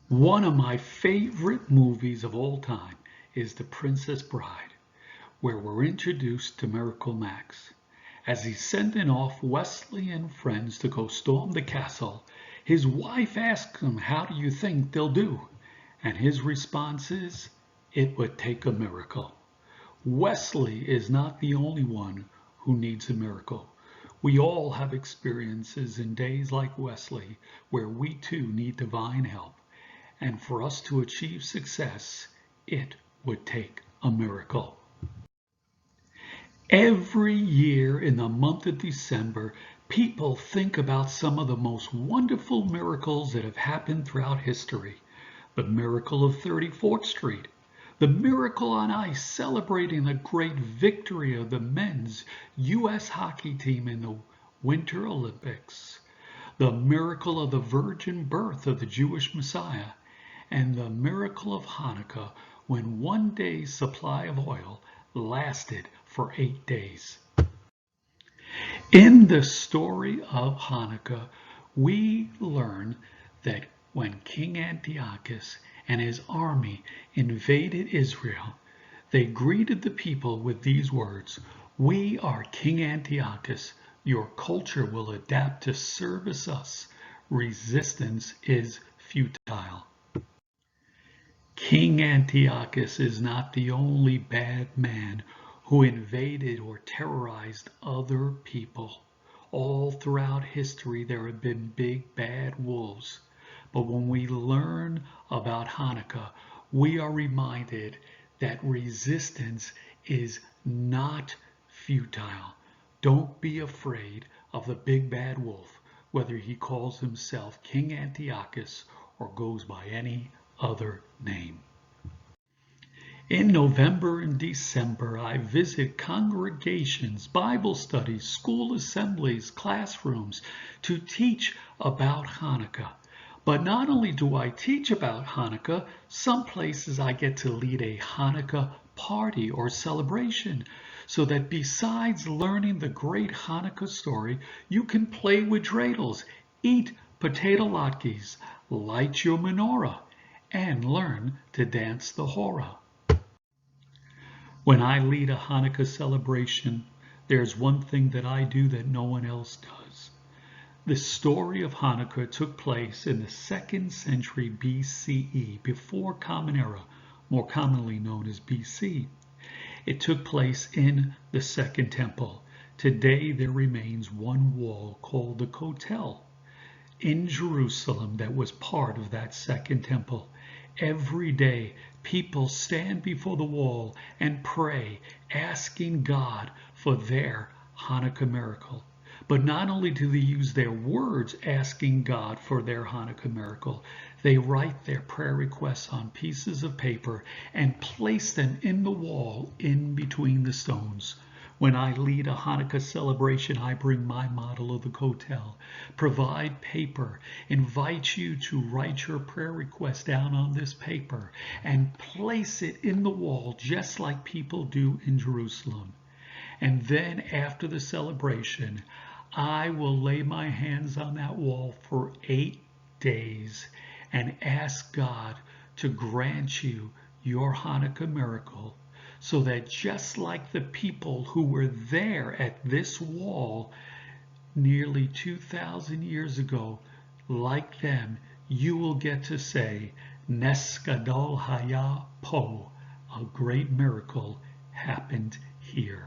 One of my favorite movies of all time is The Princess Bride, where we're introduced to Miracle Max. As he's sending off Wesley and friends to go storm the castle, his wife asks him, "How do you think they'll do?" And his response is, "It would take a miracle." Wesley is not the only one who needs a miracle. We all have experiences in days like Wesley where we too need divine help. And for us to achieve success, it would take a miracle. Every year in the month of December, people think about some of the most wonderful miracles that have happened throughout history. The miracle of 34th Street, the miracle on ice celebrating the great victory of the men's U.S. hockey team in the Winter Olympics, the miracle of the virgin birth of the Jewish Messiah, and the miracle of Hanukkah when one day's supply of oil lasted for 8 days. In the story of Hanukkah, we learn that when King Antiochus and his army invaded Israel, they greeted the people with these words, "We are King Antiochus. Your culture will adapt to service us. Resistance is futile." King Antiochus is not the only bad man who invaded or terrorized other people. All throughout history there have been big bad wolves. But when we learn about Hanukkah, we are reminded that resistance is not futile. Don't be afraid of the big bad wolf, whether he calls himself King Antiochus or goes by any other name. In November and December, I visit congregations, Bible studies, school assemblies, classrooms to teach about Hanukkah. But not only do I teach about Hanukkah, some places I get to lead a Hanukkah party or celebration, so that besides learning the great Hanukkah story, you can play with dreidels, eat potato latkes, light your menorah, and learn to dance the hora. When I lead a Hanukkah celebration, there's one thing that I do that no one else does. The story of Hanukkah took place in the 2nd century BCE, before Common Era, more commonly known as BC. It took place in the Second Temple. Today there remains one wall called the Kotel in Jerusalem that was part of that Second Temple. Every day, people stand before the wall and pray, asking God for their Hanukkah miracle. But not only do they use their words asking God for their Hanukkah miracle, they write their prayer requests on pieces of paper and place them in the wall in between the stones. When I lead a Hanukkah celebration, I bring my model of the Kotel, provide paper, invite you to write your prayer request down on this paper, and place it in the wall just like people do in Jerusalem. And then after the celebration, I will lay my hands on that wall for 8 days and ask God to grant you your Hanukkah miracle, so that just like the people who were there at this wall nearly 2,000 years ago, like them, you will get to say, Nes Gadol Hayah Poh, a great miracle happened here.